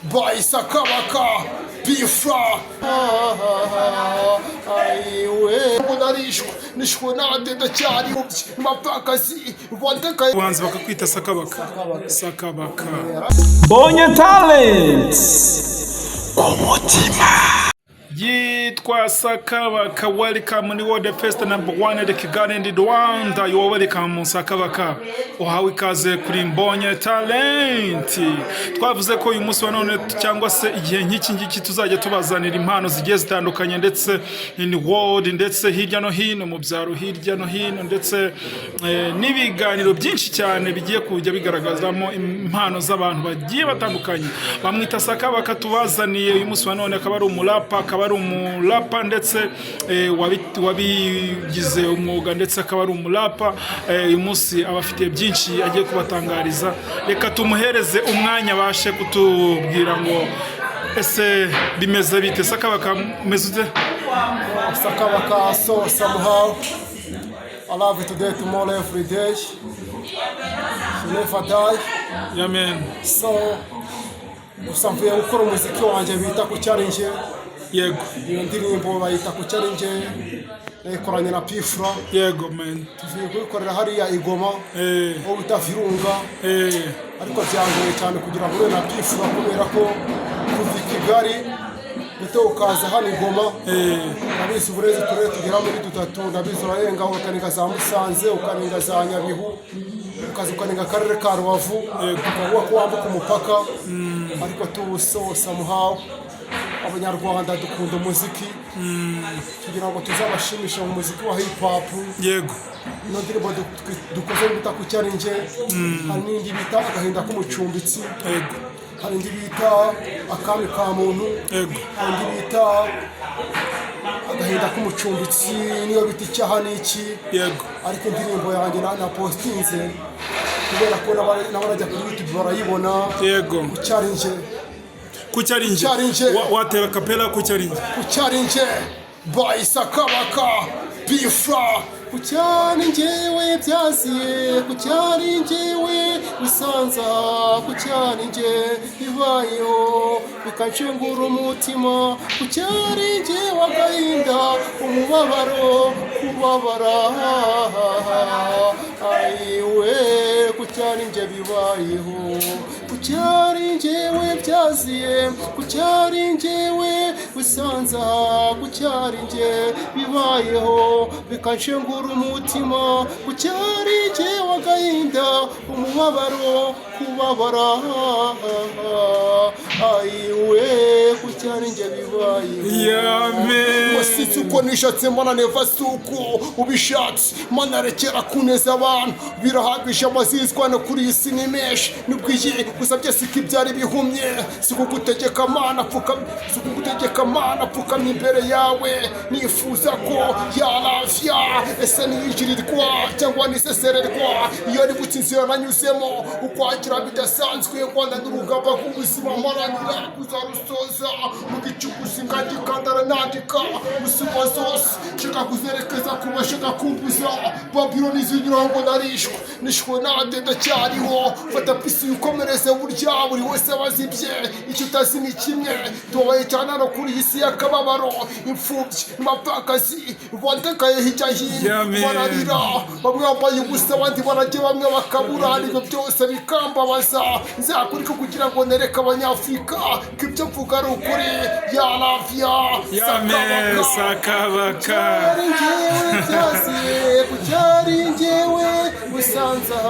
by Sakabaka Bifra. Aiwe munarishwe nishwe nande ndacyari mapakazi wandaka ubuhanzi bakakwita Sakabaka. Mbonye Talent umutima yitwa Sakabaka. Welcome ni World Fest #1 de Kigali and Rwanda. You are welcome Sakabaka. Uhawe ikaze kuri Mbonye Talent. Twavuze ko uyu munsi wa none cyangwa se igihe nk'iki ngiki tuzajya tubazanira impano zigiye zitandukanye ndetse in world ndetse hirya no hino mu byaro hirya no hino ndetse n'ibiganiro byinshi cyane bigiye kujya bigaragazamo impano z'abantu bagiye batandukanye. Bamwita Sakabaka tubazaniye uyu munsi wa none akaba ari umurapa ndetse wabigize umwuga ndetse akaba ari umurapa. Uyu munsi abafite byinshi agiye kubatangariza. Reka tumuhereze umwanya bashe kutubwira ngo ese bimeze bite. Sakabaka meze Sakabaka, so somehow I love you today, tomorrow, every day. You never die. Amen. So gusa mvuye gukora umuziki wanjye bita ku challenge. Yego. Iyo ndirimbo bayita ku challenge nayikoranye na Pifra. Yego man. Tuvuye kuyikorera hariya Igoma. Aho bita Virunga. Ariko byangoye cyane kugira ngo na Pifra kubera ko kuva Kigali bito ukaza hano Igoma. Nabizi uburezi turere tugera muri dutatu ndabizi urarenga aho ukaninga za Musanze ukaninga za Nyabihu ukaninga akarere ka Rubavu ukavuga ko wambuka umupaka. Ariko tuso somehow Abanyarwanda dukunda umuziki kugira ngo tuzabashimisha mu muziki wa hip hop. Yego. No ndirimbo dukoze bita ku challenge. Hari n'indi bita agahinda k'umucumbitsi. Yego. Hari indi bita akami ka muntu. Yego. Hari indi bita agahinda k'umucumbitsi niyo bita icyaha n'iki. Yego. Ariko indirimbo yanjye na postinze kubera ko n'abarajya kuri YouTube barayibona. Yego. Ku challenge. Watera kapela ku challenge by Sakabaka Bifra. Ku challenge we byaziye, ku challenge we bisanza, ku challenge bibayeho bikacengura umutima, ku challenge wagahinda umubabaro kubabara. Aiwe ku challenge bibayeho, ku challenge we byaziye, ku challenge we bisanza, ku challenge bibayeho bikacengura umutima, ku challenge wagahinda umubabaro kubabara. Aiwe ku challenge bibayeho. Amen. Wasitse uko nishatse mana neva suko ubishatse mana rekera kuneza abantu birahagije amazizwa no kuri isi nimesh nubwiye gusabye siki byari bihumye sikugutegeka mana pfukamye imbere yawe nifuza ko yaravya ese niyijirirwa cyangwa nisesererwa iyo ari gutsinzira nanyuzemo ukwagira bidasanzwe kwanda n'urugamba k'ubuzima maranira kuzarusoza mu gicukuzi ngandikandara nandika musuma zose shaka kuzerekeza kubashaka kumbuza Babyloni zinyura ngo narishwe nishwe nande ndacyariho fata pisi ukomereze burya buri wese abazibye icyo utazi ni kimwe tubaye cyane no kuri isi y'akababaro imfubyi mapakazi wandekaye hirya hino bararira bamwe bambaye ubusa abandi barajya bamwe bakabura ibyo byose bikambabaza nzakurika kugira ngo nereke Abanyafurika ko ibyo mvuga ari ukuri yaravya Sakabaka. Ku challenge we bisanza,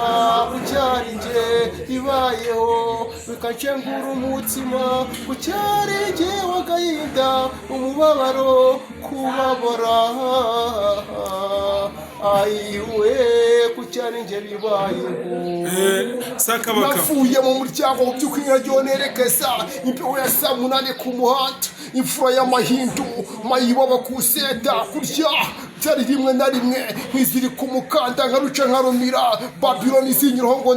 ku challenge bibayeho bikacengura umutima, ku challenge wagahinda umubabaro kubabara. Aiwe ku challenge bibayeho. Sakabaka. Nafuye mu muryango mu by'ukwira ryonerekeza imbeho ya saa munani ku muhanda imfura y'amahindu mayibo bakuseta kurya byari rimwe na rimwe nk'iziri ku mukanda nkaruca nkarumira Babiloni zinyuraho ngo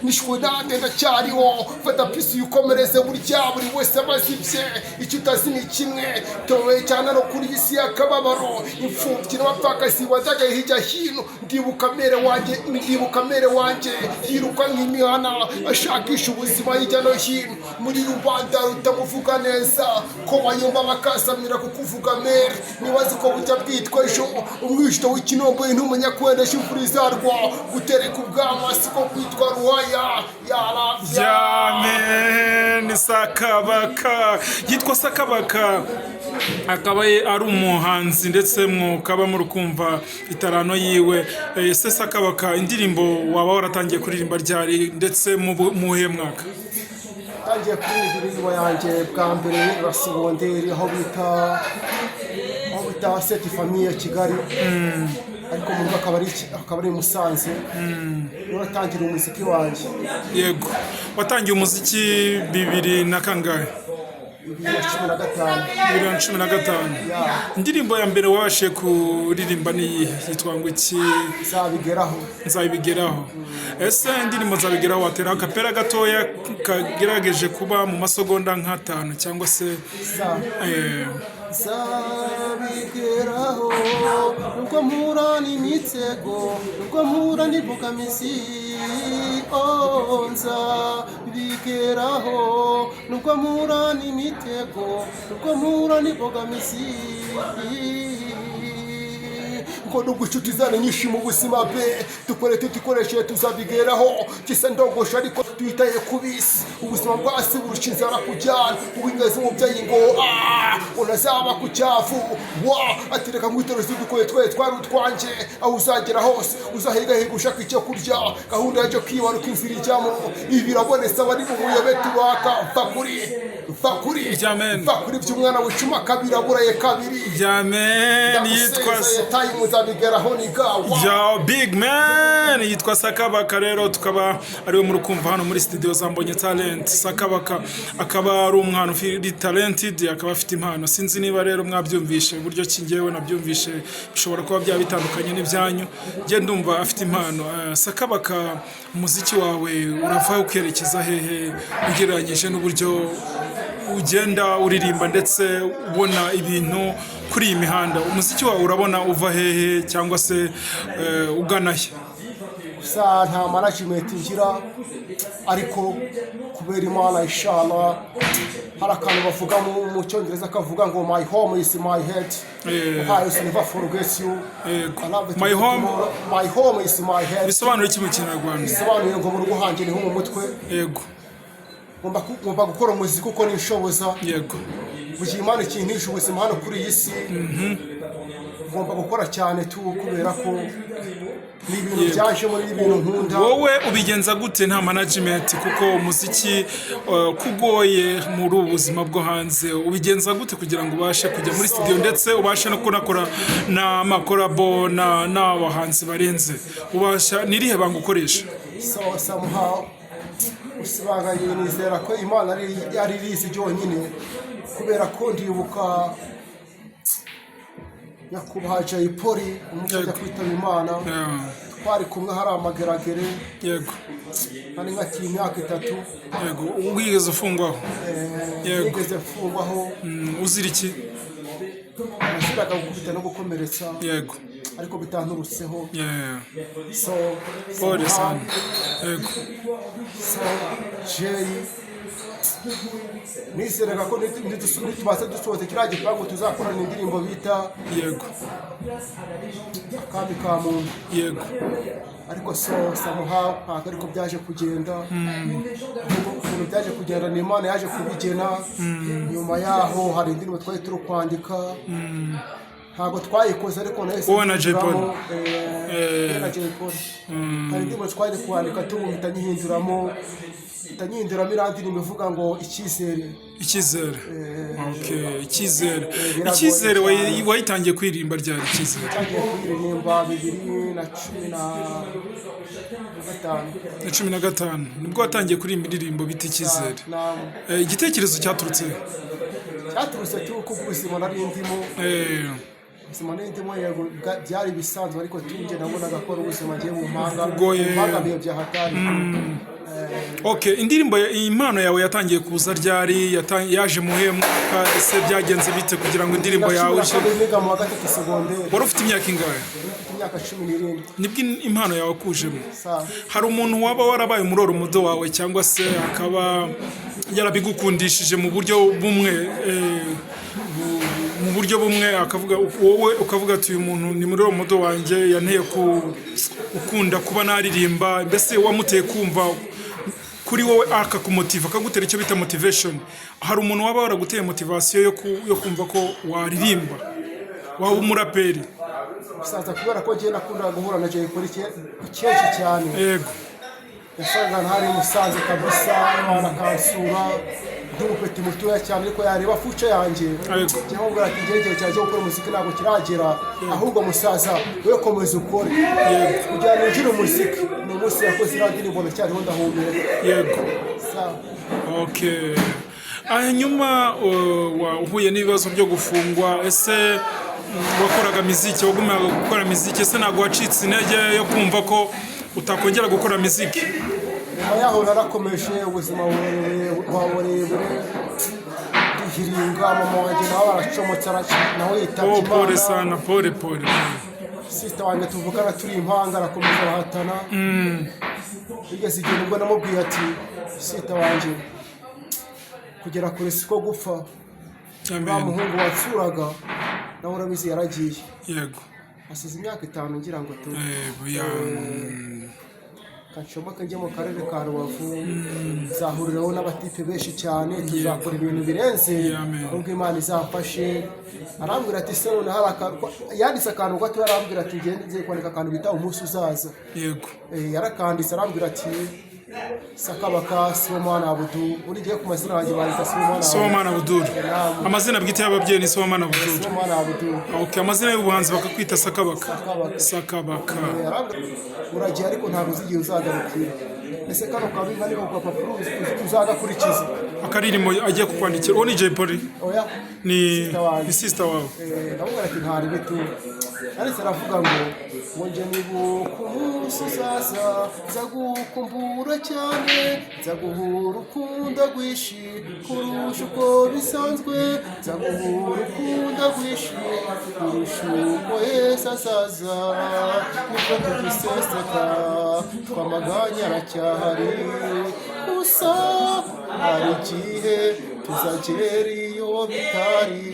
nishwe nande ndacyariho fata pisi yukomereze burya buri wese abazibye icyo utazi ni kimwe towe cyane no kuri isi y'akababaro imfubyi n'abapfakazi bajyaga hirya hino ndibuka mere wanjye yiruka nk'imihana ashakisha ubuzima hirya no hino muri rubanda rutamuvuga neza ko bayumva bakasamira kukuvuga mere nibazi ko bujya bwitwa ejo umwijito w'ikinombo ntumenya kwendesha imvura izarwa gutereka ubwama siko kwitwa ruhaya yaravya Amen. Sakabaka yitwa Sakabaka akaba ari umuhanzi ndetse mukaba muri kumva itarano yiwe se Sakabaka indirimbo waba waratangiye kuririmba ryari ndetse muhe mwaka tangiye kuririmba indirimbo yanjye bwa mbere ya segonderi aho bita Seti Famille Kigali ariko mu akaba ari Musanze uratangira umuziki wanjye yego watangiye umuziki 2000 na kangahe 2015 indirimbo ya mbere wabashe kuririmba ni yitwa ngo iki Nzabigeraho ese indirimbo Nzabigeraho watera akapera gatoya kagerageje kuba mu masegonda nk'atanu cyangwa se Nzabigeraho nubwo mpura n'imitego nubwo mpura n'imbogamizi nzabigeraho nubwo mpura n'imitego nubwo mpura n'imbogamizi ko nubwo inshuti zane nyinshi mu buzima bwe dukore tutikoresheje tuzabigeraho gisa ndogosha ariko tuyitaye kubisi ubuzima bwasi burusha inzara kujyana uwingaze umubyeyi ngo unazaba ku cyavu atereka ngwitero zidukoye twari utwanjye aho uzagera hose uzahiga ushaka icyo kurya gahunda yaje kwibaruka inzira ijyamo ibi birabonetse abari mu buyobe turaka mva kuri by'umwana w'icuma kabiraburaye kabiri yitwa Nzabigeraho ni gawa big man yitwa Sakabaka rero tukaba ariwe muri kumva hano muri studio za Mbonye Talent Sakabaka akaba ari umwana ufite talented akaba afite impano sinzi niba rero mwabyumvishe uburyo kingewe nabyumvishe bishobora kuba bya bitandukanye n'ibyanyu je ndumva afite impano Sakabaka umuziki wawe urava ukerekeza hehe ugereranyije n'uburyo ugenda uririmba ndetse ubona ibintu kuri iyi mihanda umuziki wawe urabona uva hehe cyangwa se ugana he gusa nta management ngira ariko kubera Imana inshallah hari akantu bavuga mu cyongereza kavuga ngo my home is my head I never forget you my home is my head bisobanura iki mu Kinyarwanda bisobanuye ngo mu rugo hanjye niho mu mutwe yego ngomba gukora umuziki uko nishoboza yego bugiye Imana ikintisha ubuzima hano kuri iyi si ngomba gukora cyane kubera ko ni ibintu byaje muri ibintu nkunda wowe ubigenza gute nta management kuko umuziki kugoye muri ubuzima bwo hanze ubigenza gute kugira ngo ubashe kujya muri studio ndetse ubashe no kunakora n'amakorabo n'abahanzi barenze ubasha nirihe banga ukoresha somehow usibanganye nizera ko Imana ari rizi byonyine kubera ko ndibuka nyakubahwa Jay Polly umujya kwitaba Imana twari kumwe hari amageragere yego ari nka imyaka 3 yego wigeze ufungwaho yego wigeze ufungwaho uzira iki nashiraga gukubita no gukomeretsa yego ariko bitanturutseho so Polly san yego so Jay niseraga ko nitubaza dusohote kiriya gipangu tuzakorana indirimbo bita yego Akabi ka muntu yego ariko somehow ntabwo ariko byaje kugenda ukuntu byaje kugenda ni Imana yaje kubigena nyuma yaho hari indirimbo twari turi kwandika ntabwo twayikoze ariko wowe na Jay Polly hari indirimbo twari kwandika tubumita nyihinduramo irandi nimevuga ngo icyizere okay icyizere wayitangiye kwirimba ryari icyizere tangiye kuririmba 2015 nibwo watangiye kuririmba indirimbo bita icyizere igitekerezo cyaturutse cy'uko ubuzima nari ndimo ubuzima n'indimo yego byari bisanzwe ariko tunje nabonaga ko ubuzima ngiye mu mpanga bihe bya hatari. Okay, indirimbo impano yawe yatangiye kuza ryari, yaje muhe mwaka, ese byagenze bite kugira ngo indirimbo yawe wari ufite imyaka ingahe? Imyaka 17. Nibwo impano yawe kujemo. Hari umuntu waba warabaye umuroro mudo wawe cyangwa se akaba yarabigukundishije mu buryo bumwe akavuga wowe ukavuga ati uyu muntu ni muri mudo wanjye yanteye ukunda kuba naririmba, mbese wamuteye kumva kuri wowe akakumotiva akagutera icyo bita motivation? Hari umuntu waba waraguteye motivation yo kumva ko waririmba waba umuraperi? Usaza kubera ko ngiye nakunda guhura na Jay Polly kenshi cyane. Yego, usanga ntari musanze kabisa, arakansura ndumupeti mutoya cyane ariko yareba future yanjye. Cyangwa ubwo ati ngeje cyaje gukora umuziki ntabwo kiragera, ahubwo musaza we komeza ukore kugira ngo ujire umuziki. Ni umunsi yakoze indirimbo cyari ndahumeka. Yego, okay. Hanyuma uhuye n'ibibazo byo gufungwa, ese wakoraga muziki, wagumaga gukora muziki, ese ntabwo wacitse intege yo kumva ko utakongera gukora muziki? Yaho narakomeje ubuzima burebure duhiringa, mama wanjye nawe aracomotse nawe yitabye Imana. Pole sana, pole. Sister wanjye tuvugana turi impanga arakomeza arahatana. Bigeze igihe nibwo namubwiye ati sister wanjye kugera kure siko gupfa. Muhungu watsuraga nawe urabizi yaragiye. Yego, asize imyaka 5 ngira ngo tu kanshomaka njye mu karere ka Rubavu, zahuriraho n'abatipe benshi cyane, tuzakora ibintu birenze ngo Imana izafashe. Arambwira ati se none yanditse akantu gato, arambwira ati ngiye kwandika akantu bita umunsi uzaza. Yego, yarakanditse arambwira ati Sakabaka Sibomana Abdul, uri giye ku mazina yanjye bandika Sibomana Abdul. Amazina bwite y'ababyeyi ni Sibomana Abdul. Okay, amazina y'ubuhanzi bakakwita Sakabaka. Uragiye ariko ntabwo uzigiye uzagarukira. Ese kano kabinga niko kwa papuro uzagakurikiza akaririmbo agiye kukwandikira? Uwo ni Jay Polly? Oya, ni sister wawe. Ndabona ati ntari bitu ariko aravuga ngo nje nibuka umunsi uzaza, nzagukumbura cyane, nzaguhura ukunda rwishi kurusha uko bisanzwe, nzaguhura ukunda rwishi kurusha uko Yesu azaza. Nibwo tugiseseka twamaganya aracyahari, gusa hari igihe tuzagera iyo bitari.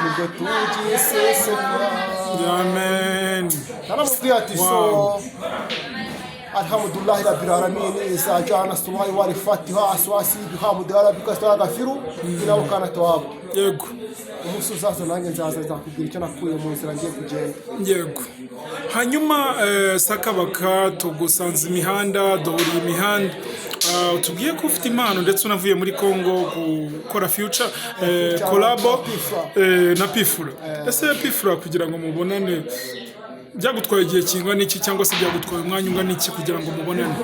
Nibwo tugiseseka. Amen. Naramubwiye ati so alhamdulillah rabbil alamin iza jana suwayi wali fatiha aswasi bihamdu rabbika astaghfiru ila wakana tawab. Yego, umunsi uzaza nanjye nzakubwira icyo nakuye mu nzira ngiye kugenda. Yego, hanyuma Sakabaka tugusanze imihanda, duhuriye imihanda, tubwiye ko ufite impano ndetse unavuye muri Congo gukora future collabo na Pifura. Ese Pifura kugira ngo mubonane byagutwaye igihe kingana iki, cyangwa se byagutwaye umwanya ungana iki kugira ngo mubonane?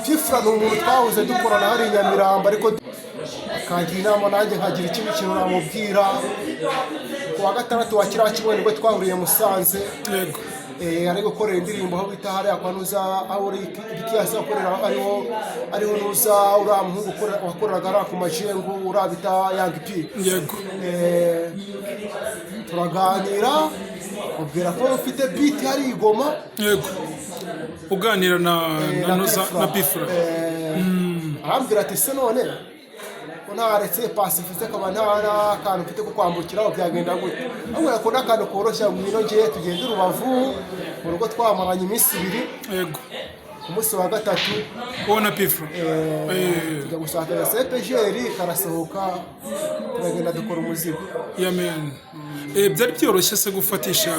Pifura ni umuntu twahuze dukorana hari Nyamirambo, ariko akangira inama nanjye nkagira ikindi kintu namubwira. Ku wa gatandatu wa kiriya kimwe nibwo twahuriye Musanze. Yego, ari gukorera indirimbo aho bita hariya kwa Nuza, aho ikiyasa akorera ariho Nuza uriya muhungu wakoreraga hariya ku Majengo uriya bita Young P. Yego, turaganira ubwira ko ufite beat hari igoma. Yego, uganira na Nuza na Pifura. Arambwira ati se none ko ntaretse Pacifique kaba ntara akantu mfite ko kwambukiraho byagenda gute? Ahubwo ko n'akantu koroshya mwino ngiye tugenda Rubavu mu rugo twamaranye iminsi 2. Yego, umunsi wa gatatu ubona Pifura tujya gushaka CPGR karasohoka turagenda dukora umuzigo. Amen. Byari byoroshye se gufatisha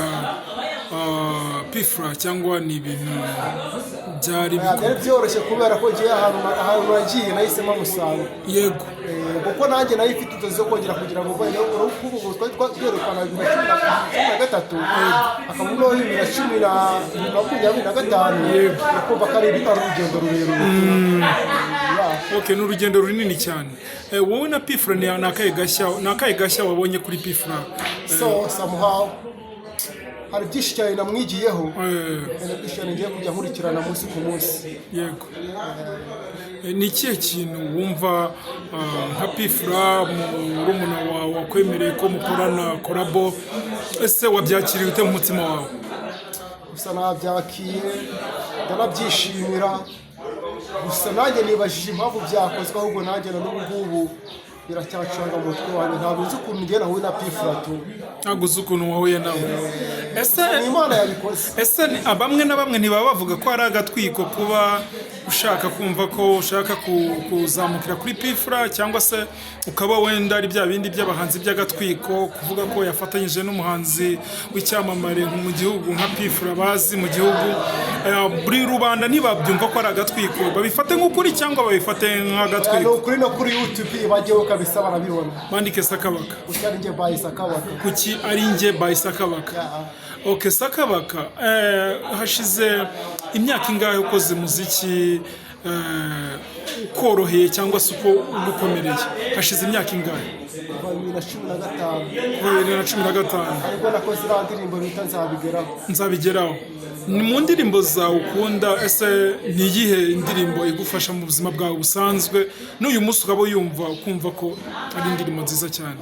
Pifura cyangwa ni ibintu byari byoroshye kubera ko ngiye ahantu nagiye nahisemo Musanze. Yego, kuko nanjye nayo ifite inzozi zo kongera kugira ngo urukundo twerekana 2013 akavuga 2025 kumva ko ari urugendo rurerure. Okay, ni urugendo runini cyane. Wowe na P-Fla ni akahe gashya wabonye kuri P-Fla? So somehow hari byinshi cyane namwigiyeho, byinshi cyane ngiye kujya nkurikirana munsi ku munsi. Yego. Ni ikihe kintu wumva nka P-Fla murumuna wawe wakwemereye ko mukorana korabo, ese wabyakiriye ute mu mutima wawe? Gusa nabyakiye ndanabyishimira, gusa nanjye nibajije impamvu byakozwe, ahubwo nanjye na n'ubu ngubu biracyacanga mu mutwe wanjye. Ntabwo uzi ukuntu ngera nawe na P-Fla tu. Ntabwo uzi ukuntu wahuye nawe. Ese Imana yabikoze. Ese bamwe na bamwe ntibaba bavuga ko ari agatwiko kuba ushaka kumva ko ushaka kuzamukira kuri P-Fla, cyangwa se ukaba wenda ari bya bindi by'abahanzi by'agatwiko kuvuga ko yafatanyije n'umuhanzi w'icyamamare mu gihugu nka P-Fla bazi mu gihugu. Buri rubanda ntibabyumva ko ari agatwiko, babifate nk'ukuri cyangwa babifate nk'agatwiko? Ukuri no kuri YouTube bajyeho kabisa barabibona. Bandike Sakabaka. Kuki ari njye by Sakabaka. Kuki ari njye by Sakabaka. Okay, Sakabaka, hashize imyaka ingahe ukoze muziki ukoroheye cyangwa se uko ugukomereye? Hashize imyaka ingahe? 2015. Ariko nakoze iriya ndirimbo bita Nzabigeraho. Ni mu ndirimbo zawe ukunda, ese ni iyihe indirimbo igufasha mu buzima bwawe busanzwe n'uyu munsi ukaba uyumva ukumva ko ari indirimbo nziza cyane?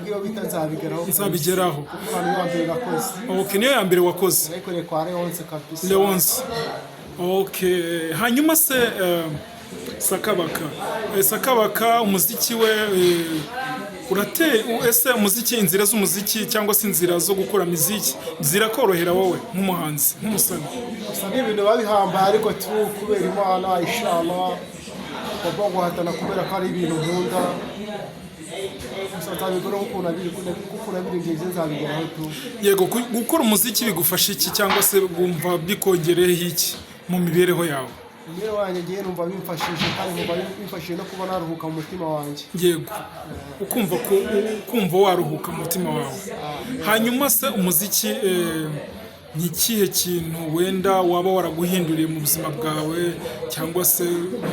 Niyo bita Nzabigeraho. Okay, niyo ya mbere wakoze. Nayikoreye kwa Leonce kabisa. Leonce. Okay, hanyuma se Sakabaka umuziki we ese umuziki, inzira z'umuziki cyangwa se inzira zo gukora muziki zirakorohera wowe nk'umuhanzi, nk'umusani? Gusa n'ibintu babihambaye, ariko tu kubera Imana inshallah bagomba guhatana kubera ko ari ibintu nkunda. Yego, gukora umuziki bigufasha iki, cyangwa se wumva bikongereyeho iki mu mibereho yawe? Imibereho yanjye ngiye numva bimfashije, kandi numva bimfashije no kuba naruhuka mu mutima wanjye. Yego, ukumva waruhuka mu mutima wawe. Hanyuma se umuziki ni ikihe kintu wenda waba waraguhinduriye mu buzima bwawe, cyangwa se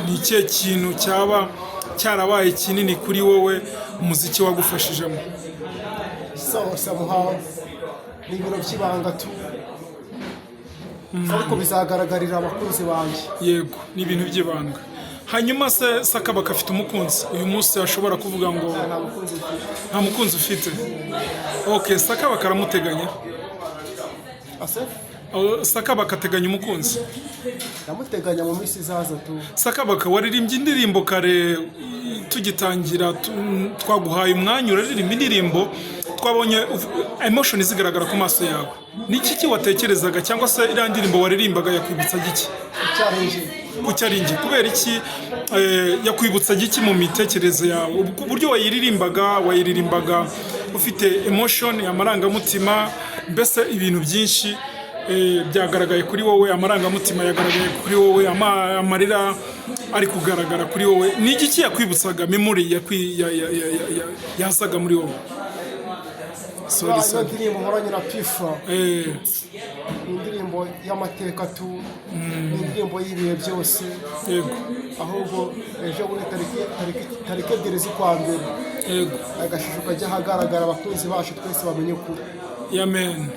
ni ikihe kintu cyaba cyarabaye kinini kuri wowe umuziki wagufashijemo? Somehow ni ibintu by'ibanga tu, ariko bizagaragarira abakunzi banjye. Yego, ni ibintu by'ibanga. Hanyuma se Sakabaka afite umukunzi uyu munsi ashobora kuvuga ngo nta mukunzi ufite? Okay, Sakabaka aramuteganya? Sakabaka ateganya umukunzi? Ndamuteganya mu minsi izaza tu. Sakabaka, waririmbye indirimbo kare tugitangira, twaguhaye umwanya uraririmba indirimbo, twabonye emotion zigaragara ku maso yawe. Ni iki watekerezaga, cyangwa se iriya ndirimbo waririmbaga yakwibutsa giki? Kucyaringi. Kubera iki yakwibutsa giki mu mitekerezo yawe? Uburyo wayiririmbaga ufite emotion, amarangamutima, mbese ibintu byinshi byagaragaye kuri wowe, amarangamutima yagaragaye kuri wowe, amarira ari kugaragara kuri wowe. Ni iki yakwibutsaga, memory yazaga muri wowe? Indirimbo nkoranye na P-Fla ni indirimbo y'amateka tu, ni indirimbo y'ibihe byose. Yego. Ahubwo ejo muri tariki 2 z'ukwa mbere, yego, agashusho kajya ahagaragara, abakunzi bacu twese bamenye ukuri. Amen.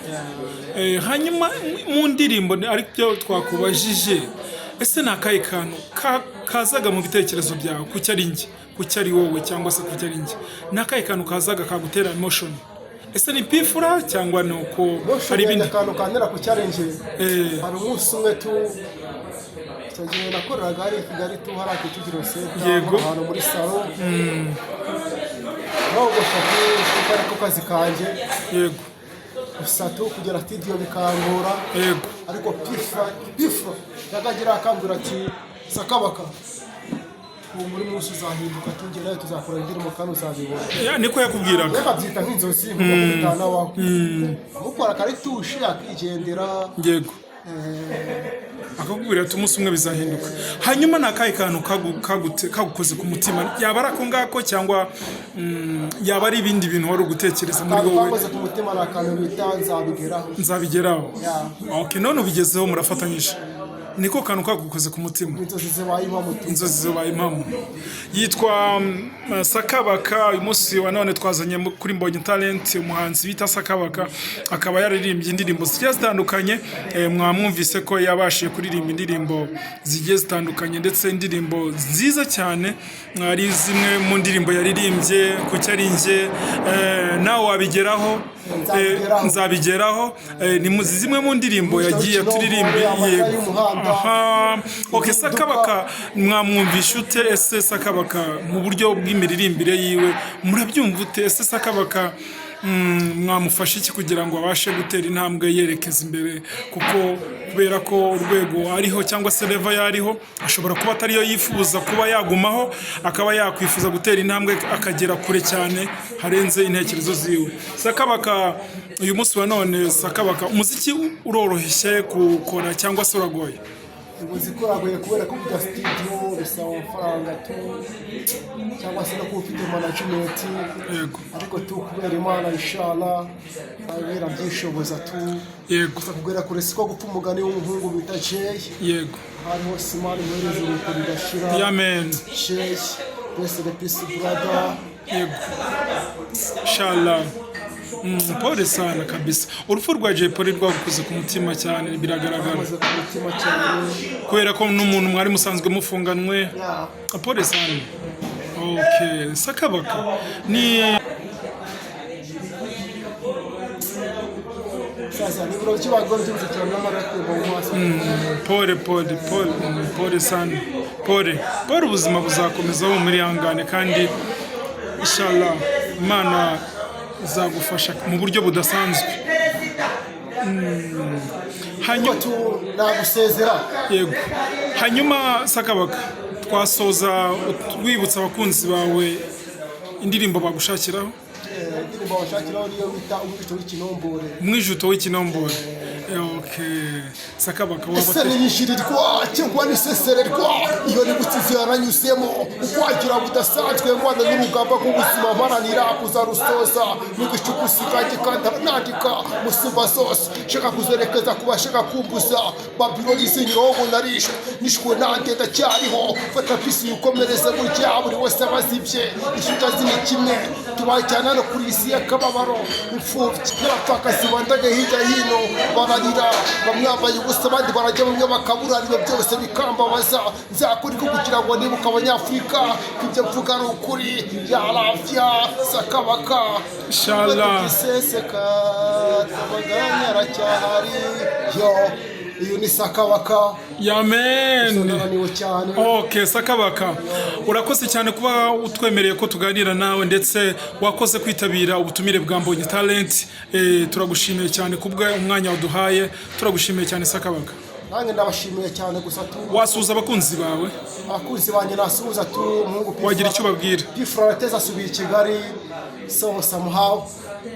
Hanyuma mu ndirimbo ariko twakubajije, ese ni akahe kantu kazaga mu bitekerezo byawe? Kuki ari njye, kuki ari wowe, cyangwa se kuki ari njye? Ni akahe kantu kazaga kagutera emotion? Ese ni P-Fla cyangwa ni uko hari ibindi kantu kantera ku challenge? Hari umunsi umwe tu tugenda nakoreraga hari Kigali tu hari Kicukiro Center, ahantu muri salo. Naho gufata ko kazi kanje. Yego. Gusa tu kugera studio bikangora. Yego. Ariko P-Fla yagagira akambura ati Sakabaka, muri munsi uzahinduka, tujye nayo tuzakora indirimbo kandi uzabibona. Niko yakubwiraga? Yakabyita nk'inzozi mukubitana wawe. Mukora kare tushe akigendera. Yego. Akakubwira ati umunsi umwe bizahinduka. Hanyuma nakaye kantu kagukoze ku mutima, yaba ari ako ngako cyangwa yaba ari ibindi bintu wari ugutekereza muri wowe? Kagukoze ku mutima n'akantu bita Nzabigeraho. Nzabigeraho. Okay, none ubigezeho, murafatanyije? niko kantu kagukoze ku mutima. inzozi zibaye impamo Inzozi zibaye impamo. Yitwa Sakabaka. Uyu munsi wa none twazanye kuri Mbonye Talent umuhanzi bita Sakabaka, akaba yaririmbye indirimbo zigiye zitandukanye. Mwamwumvise ko yabashije kuririmba indirimbo zigiye zitandukanye ndetse indirimbo nziza cyane. Ari zimwe mu ndirimbo yaririmbye ku cyarinjye nawe wabigeraho, nzabigeraho. Ni zimwe mu ndirimbo yagiye turirimba. Aha, okay. Sakabaka mwamwumvisha ute? Ese Sakabaka mu buryo bw'imiririmbire yiwe murabyumva ute? Ese Sakabaka mwamufasha iki kugira ngo abashe gutera intambwe yerekeza imbere? Kuko kubera ko urwego ariho cyangwa se level yariho ashobora kuba atariyo yifuza kuba yagumaho, akaba yakwifuza gutera intambwe akagera kure cyane harenze intekerezo ziwe. Sakabaka uyu munsi wa none, Sakabaka umuziki uroroshye gukora cyangwa se uragoye? umuziki uragoye kubera ko kujya studio bisaba amafaranga tu, cyangwa se no kuba ufite management. Yego. Ariko tu kubera Imana inshallah abera byishoboza tu. Yego. Kugera kure siko gupfa umugani w'umuhungu bita Jay. Yego. Hariho Simani mwereze ukuri gashira. Amen. Jay, bless the peace brother. Yego. Inshallah. Pole sana kabisa. Urupfu rwa Jay Polly rwagukoze ku mutima cyane, biragaragara. Kubera ko n'umuntu mwari musanzwe mufunganwe. Pole sana. Okay, Sakabaka ni sasa ni bro kibago cy'umuco cyane n'amarake mu mwasa. Pole sana. Pole ubuzima buzakomeza mu muri yangane kandi inshallah Imana izagufasha mu buryo budasanzwe. Hanyuma tu nagusezera. Yego. Hanyuma Sakabaka twasoza wibutsa abakunzi bawe indirimbo bagushakiraho. Indirimbo bashakiraho niyo bita umwijuto w'ikinombore. Umwijuto w'ikinombore. Okay. Sakabaka ese niyishirirwa cyangwa nisesererwa, iyo ni gutizi yaranyusemo ukwagira budasanzwe mwana n'urugamba rw'ubuzima mparanira kuzarusoza n'igicukuziganje kandi nandika musumba zose shaka kuzerekeza kubashaka kumbuza Babyloni zinyiroho narishwe nishwe nanjye ndacyariho fata pisi ukomereze burya buri wese abazibye ishuta zini kimwe tubajyana no kuri isi y'akababaro imfubyi n'abapfakazi bandaga hirya hino bararira bamwambaye ubusa abandi barajya mu byo bakabura ibyo byose bikambabaza. Nzakuriko kugira ngo nibuka abanyafurika ibyo mvuga ari ukuri. Yaravya Sakabaka inshallah seseka tabaganya aracyahari yo. Iyo ni Sakabaka. Amen. Okay, Sakabaka urakoze cyane kuba utwemereye ko tuganira nawe ndetse wakoze kwitabira ubutumire bwa Mbonye Talent. Turagushimiye cyane kubwa umwanya waduhaye, turagushimiye cyane Sakabaka. Nange ndabashimiye cyane gusa tu. Wasuza abakunzi bawe? Abakunzi banjye nasuza tu Mungu Pifra. Wagira icyo babwira? Pifra ateza asubiye Kigali so somehow.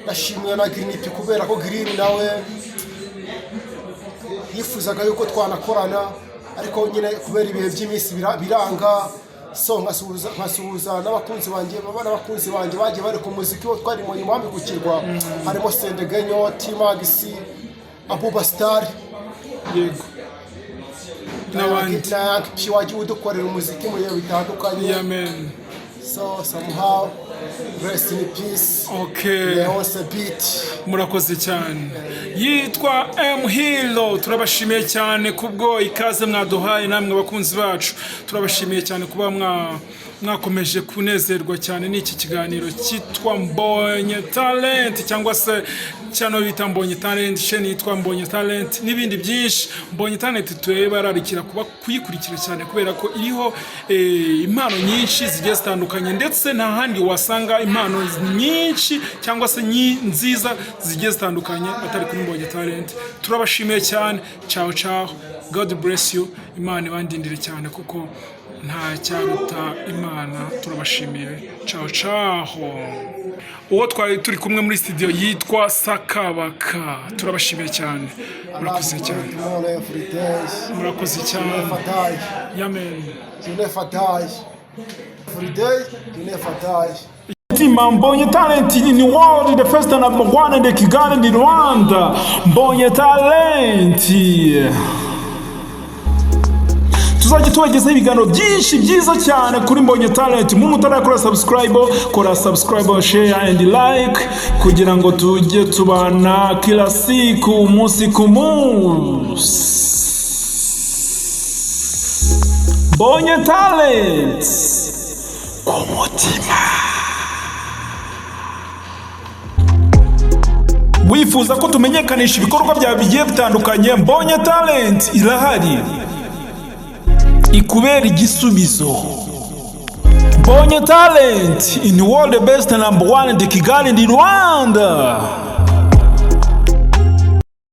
Ndashimiye na Green P kubera ko Green nawe yifuzaga yuko twanakorana ariko nyine kubera ibihe by'iminsi biranga. So nkasuhuza n'abakunzi banjye bagiye bari ku muziki wo twari mu nyuma gukirwa. Harimo Sendegenyo, Timagisi, Abuba Star. Yego. N'abandi wagiye udukorera umuziki mu bihe bitandukanye. Amen. So somehow rest in peace. Okay. Leonce beat. Murakoze cyane. Yitwa M Hilo. Turabashimiye cyane kubwo ikaze mwaduhaye namwe abakunzi bacu. Turabashimiye cyane kuba mwakomeje kunezerwa cyane n'iki kiganiro cyitwa Mbonye Talent cyangwa se cyano bita Mbonye Talent, sheni yitwa Mbonye Talent n'ibindi byinshi. Mbonye Talent turebararikira kuba kuyikurikira cyane kubera ko iriho impano nyinshi zigiye zitandukanye ndetse nta handi wasanga impano nyinshi cyangwa se nziza zigiye zitandukanye atari kuri Mbonye Talent. Turabashimiye cyane. Ciao ciao. God bless you. Imana ibandindire cyane kuko nta cyaruta Imana. Turabashimiye. Ciao ciao. Uwo twari turi kumwe muri studio yitwa Sakabaka. Turabashimiye cyane. Murakoze cyane. Murakoze cyane. Amen. Mbonye Talent in world the first and number one in the Kigali in Rwanda. Mbonye Talent. tuzajya tubagezaho ibiganiro byinshi byiza cyane kuri Mbonye Talent. Umuntu utarakora subscribe, kora subscribe, share and like kugira ngo tujye tubana kila siku umunsi ku munsi. Mbonye Talent ku mutima. Wifuza ko tumenyekanisha ibikorwa byawe bigiye bitandukanye? Mbonye Talent irahari, ikubera igisubizo. Mbonye Talent in world best number one in Kigali, Rwanda.